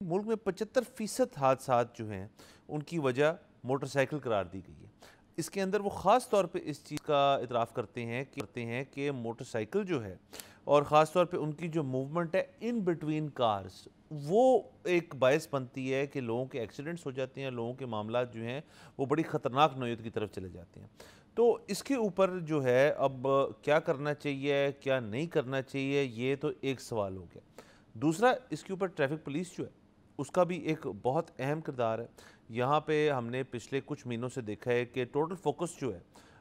ملک میں 75% حادثات جو ہیں ان کی وجہ موٹر سائیکل قرار دی گئی ہے۔ اس کے اندر وہ خاص طور پہ اس چیز کا اعتراف کرتے ہیں کہ موٹر سائیکل جو ہے اور خاص طور پہ ان کی جو موومنٹ ہے ان بٹوین کارز، وہ ایک باعث بنتی ہے کہ لوگوں کے ایکسیڈنٹس ہو جاتے ہیں، لوگوں کے معاملات جو ہیں وہ بڑی خطرناک نوعیت کی طرف چلے جاتے ہیں۔ تو اس کے اوپر جو ہے اب کیا کرنا چاہیے کیا نہیں کرنا چاہیے، یہ تو ایک سوال ہو گیا۔ دوسرا، اس کے اوپر ٹریفک پولیس جو ہے اس کا بھی ایک بہت اہم کردار ہے۔ یہاں پہ ہم نے پچھلے کچھ مہینوں سے دیکھا ہے کہ ٹوٹل فوکس جو ہے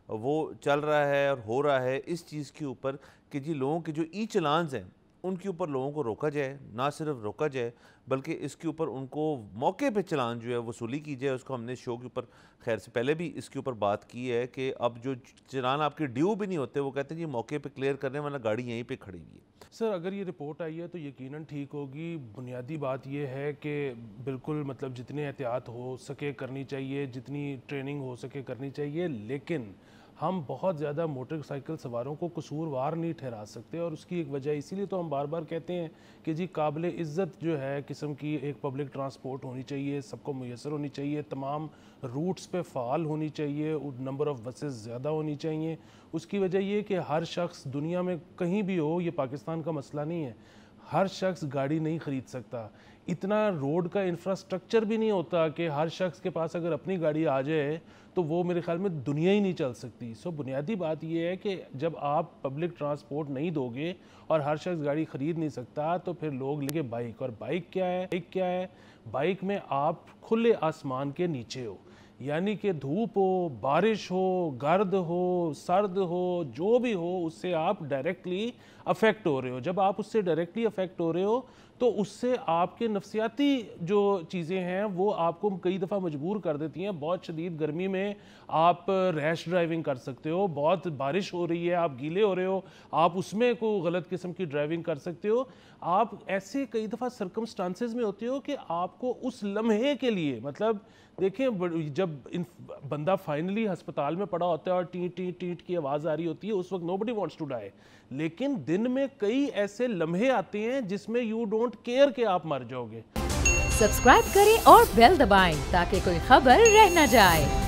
وہ چل رہا ہے اور ہو رہا ہے اس چیز کے اوپر کہ جی لوگوں کے جو ای چلانز ہیں ان کے اوپر لوگوں کو روکا جائے، نہ صرف روکا جائے بلکہ اس کے اوپر ان کو موقع پہ چلان جو ہے وصولی کی جائے۔ اس کو ہم نے شو کے اوپر خیر سے پہلے بھی اس کے اوپر بات کی ہے کہ اب جو چلان آپ کے ڈیو بھی نہیں ہوتے وہ کہتے ہیں جی موقع پہ کلیئر کرنے ورنہ گاڑی یہیں پہ کھڑی ہوئی ہے۔ سر اگر یہ رپورٹ آئی ہے تو یقیناً ٹھیک ہوگی۔ بنیادی بات یہ ہے کہ بالکل مطلب جتنی احتیاط ہو سکے کرنی چاہیے، جتنی ٹریننگ ہو سکے کرنی چاہیے، لیکن ہم بہت زیادہ موٹر سائیکل سواروں کو قصوروار نہیں ٹھہرا سکتے، اور اس کی ایک وجہ اسی لیے تو ہم بار بار کہتے ہیں کہ جی قابل عزت جو ہے قسم کی ایک پبلک ٹرانسپورٹ ہونی چاہیے، سب کو میسر ہونی چاہیے، تمام روٹس پہ فعال ہونی چاہیے، نمبر آف بسز زیادہ ہونی چاہیے۔ اس کی وجہ یہ کہ ہر شخص دنیا میں کہیں بھی ہو، یہ پاکستان کا مسئلہ نہیں ہے، ہر شخص گاڑی نہیں خرید سکتا، اتنا روڈ کا انفراسٹرکچر بھی نہیں ہوتا کہ ہر شخص کے پاس اگر اپنی گاڑی آ جائے تو وہ میرے خیال میں دنیا ہی نہیں چل سکتی۔ سو بنیادی بات یہ ہے کہ جب آپ پبلک ٹرانسپورٹ نہیں دو گے اور ہر شخص گاڑی خرید نہیں سکتا تو پھر لوگ لیں گے بائک، اور بائک کیا ہے؟ بائک میں آپ کھلے آسمان کے نیچے ہو، یعنی کہ دھوپ ہو، بارش ہو، گرد ہو، سرد ہو، جو بھی ہو اس سے آپ ڈائریکٹلی افیکٹ ہو رہے ہو۔ جب آپ اس سے ڈائریکٹلی افیکٹ ہو رہے ہو تو اس سے آپ کے نفسیاتی جو چیزیں ہیں وہ آپ کو کئی دفعہ مجبور کر دیتی ہیں۔ بہت شدید گرمی میں آپ ریش ڈرائیونگ کر سکتے ہو، بہت بارش ہو رہی ہے، آپ گیلے ہو رہے ہو، آپ اس میں کوئی غلط قسم کی ڈرائیونگ کر سکتے ہو۔ آپ ایسے کئی دفعہ سرکمسٹانسز میں ہوتے ہو کہ آپ کو اس لمحے کے لیے مطلب دیکھیں جب بندہ فائنلی ہسپتال میں پڑا ہوتا ہے اور ٹیٹ ٹیٹ ٹیٹ کی آواز آ رہی ہوتی ہے، اس وقت nobody wants to die، لیکن دن میں کئی ایسے لمحے آتے ہیں جس میں you don't care کہ آپ مر جاؤ گے۔ سبسکرائب کریں اور بیل دبائیں تاکہ کوئی خبر رہ نہ جائے۔